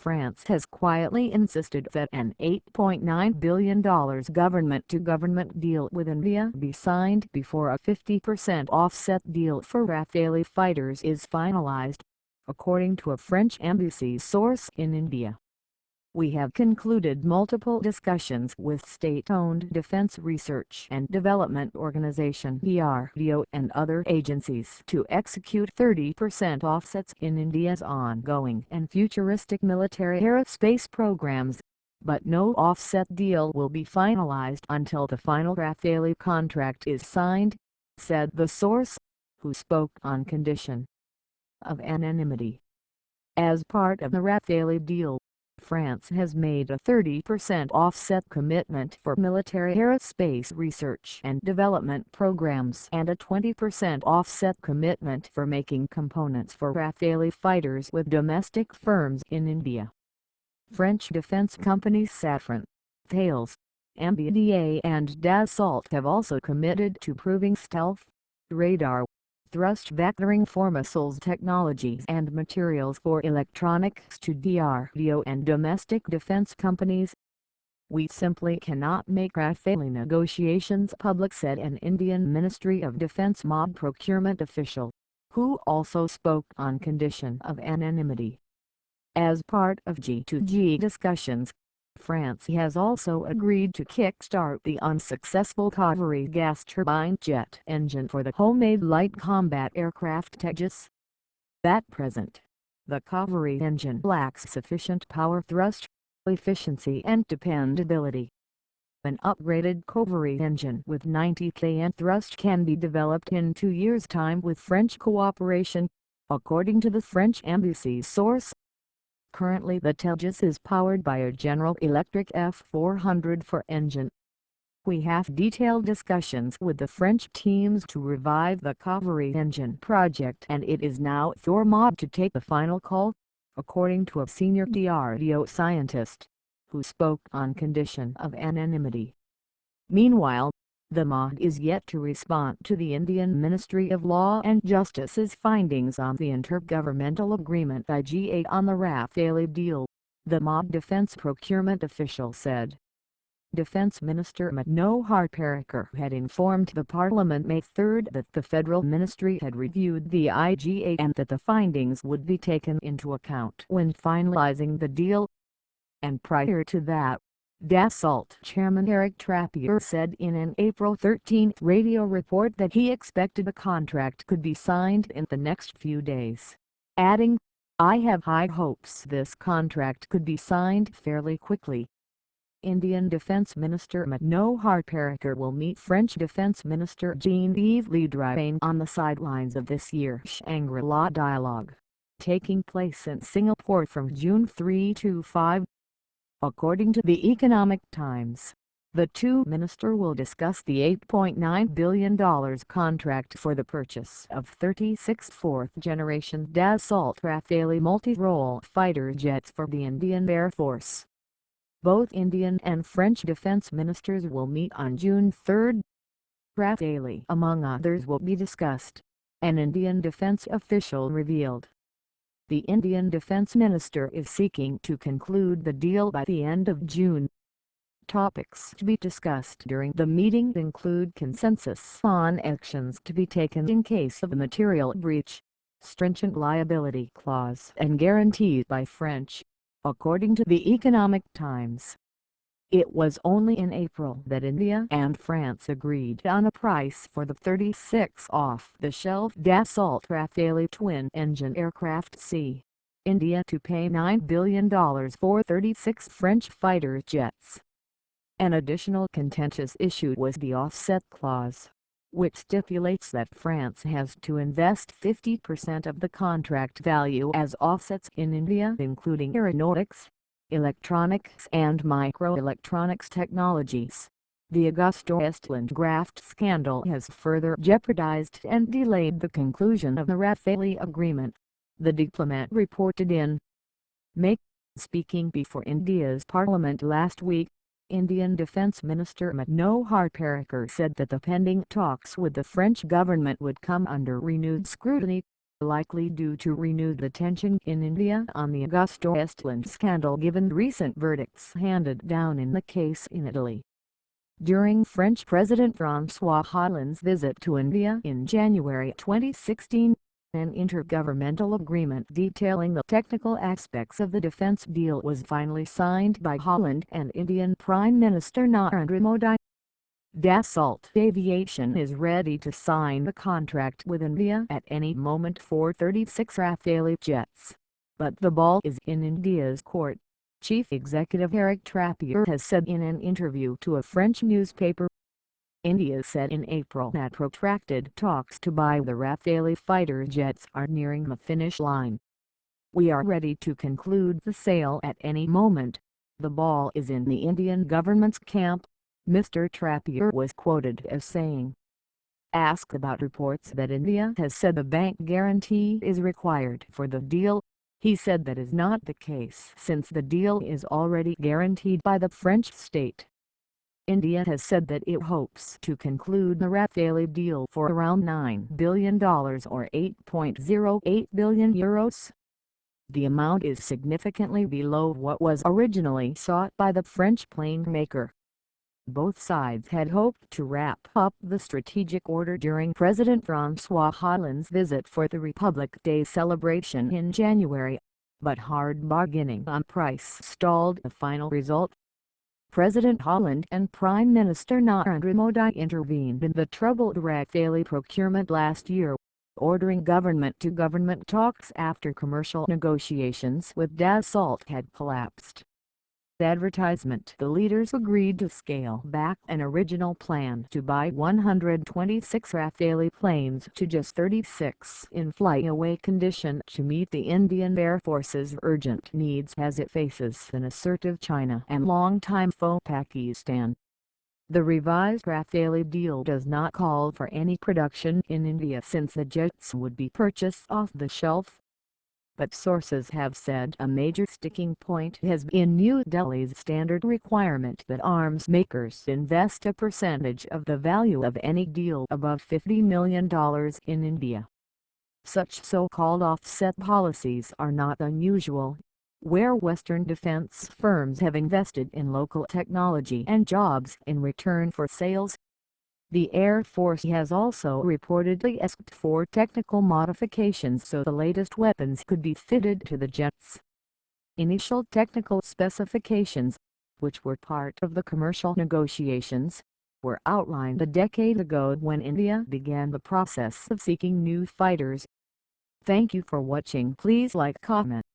France has quietly insisted that an $8.9 billion government-to-government deal with India be signed before a 50% offset deal for Rafale fighters is finalized, according to a French embassy source in India. We have concluded multiple discussions with state-owned defense research and development organization DRDO and other agencies to execute 30% offsets in India's ongoing and futuristic military aerospace programs, but no offset deal will be finalized until the final Rafale contract is signed, said the source, who spoke on condition of anonymity. As part of the Rafale deal, France has made a 30% offset commitment for military aerospace research and development programs and a 20% offset commitment for making components for Rafale fighters with domestic firms in India. French defense companies Safran, Thales, MBDA and Dassault have also committed to proving stealth, radar, thrust vectoring for missiles technologies and materials for electronics to DRDO and domestic defense companies. We simply cannot make Rafale negotiations public, said an Indian Ministry of Defense MOD procurement official, who also spoke on condition of anonymity. As part of G2G discussions, France has also agreed to kickstart the unsuccessful Cavalry gas turbine jet engine for the homemade light combat aircraft Tejas. At present, the Cavalry engine lacks sufficient power thrust, efficiency and dependability. An upgraded Cavalry engine with 90 kN thrust can be developed in 2 years' time with French cooperation, according to the French embassy source. Currently the Tejas is powered by a General Electric F404 engine. We have detailed discussions with the French teams to revive the Cavalry engine project and it is now for MOD to take the final call, according to a senior DRDO scientist, who spoke on condition of anonymity. Meanwhile, the MOD is yet to respond to the Indian Ministry of Law and Justice's findings on the intergovernmental agreement IGA on the Rafale deal, the MOD defense procurement official said. Defense Minister Manohar Parrikar had informed the Parliament May 3 that the Federal Ministry had reviewed the IGA and that the findings would be taken into account when finalizing the deal. And prior to that, Dassault chairman Eric Trappier said in an April 13 radio report that he expected a contract could be signed in the next few days, adding, "I have high hopes this contract could be signed fairly quickly." Indian Defence Minister Manohar Parrikar will meet French Defence Minister Jean-Yves Le Drian on the sidelines of this year's Shangri-La dialogue, taking place in Singapore from June 3 to 5. According to the Economic Times, the two ministers will discuss the $8.9 billion contract for the purchase of 36 fourth-generation Dassault Rafale multi-role fighter jets for the Indian Air Force. Both Indian and French defense ministers will meet on June 3. Rafale, among others, will be discussed, an Indian defense official revealed. The Indian Defence Minister is seeking to conclude the deal by the end of June. Topics to be discussed during the meeting include consensus on actions to be taken in case of a material breach, stringent liability clause and guarantees by French, according to the Economic Times. It was only in April that India and France agreed on a price for the 36 off-the-shelf Dassault Rafale twin-engine aircraft. India to pay $9 billion for 36 French fighter jets. An additional contentious issue was the offset clause, which stipulates that France has to invest 50% of the contract value as offsets in India, including aeronautics, electronics and microelectronics technologies. The Augusta-Westland graft scandal has further jeopardized and delayed the conclusion of the Rafale agreement, the Diplomat reported in May. Speaking before India's parliament last week, Indian Defence Minister Manohar Parrikar said that the pending talks with the French government would come under renewed scrutiny, likely due to renewed attention in India on the Augusta-Westland scandal given recent verdicts handed down in the case in Italy. During French President François Hollande's visit to India in January 2016, an intergovernmental agreement detailing the technical aspects of the defence deal was finally signed by Holland and Indian Prime Minister Narendra Modi. Dassault Aviation is ready to sign the contract with India at any moment for 36 Rafale jets, but the ball is in India's court, Chief Executive Eric Trappier has said in an interview to a French newspaper. India said in April that protracted talks to buy the Rafale fighter jets are nearing the finish line. "We are ready to conclude the sale at any moment. The ball is in the Indian government's camp," Mr. Trappier was quoted as saying. Asked about reports that India has said a bank guarantee is required for the deal, he said that is not the case since the deal is already guaranteed by the French state. India has said that it hopes to conclude the Rafale deal for around $9 billion or €8.08 billion. The amount is significantly below what was originally sought by the French plane maker. Both sides had hoped to wrap up the strategic order during President François Hollande's visit for the Republic Day celebration in January, but hard bargaining on price stalled the final result. President Hollande and Prime Minister Narendra Modi intervened in the troubled Rafale procurement last year, ordering government-to-government talks after commercial negotiations with Dassault had collapsed. Advertisement: the leaders agreed to scale back an original plan to buy 126 Rafale planes to just 36 in flyaway condition to meet the Indian Air Force's urgent needs as it faces an assertive China and longtime foe Pakistan. The revised Rafale deal does not call for any production in India since the jets would be purchased off the shelf. But sources have said a major sticking point has been New Delhi's standard requirement that arms makers invest a percentage of the value of any deal above $50 million in India. Such so-called offset policies are not unusual, where Western defense firms have invested in local technology and jobs in return for sales. The Air Force has also reportedly asked for technical modifications so the latest weapons could be fitted to the jets. Initial technical specifications, which were part of the commercial negotiations, were outlined a decade ago when India began the process of seeking new fighters. Thank you for watching. Please like, comment,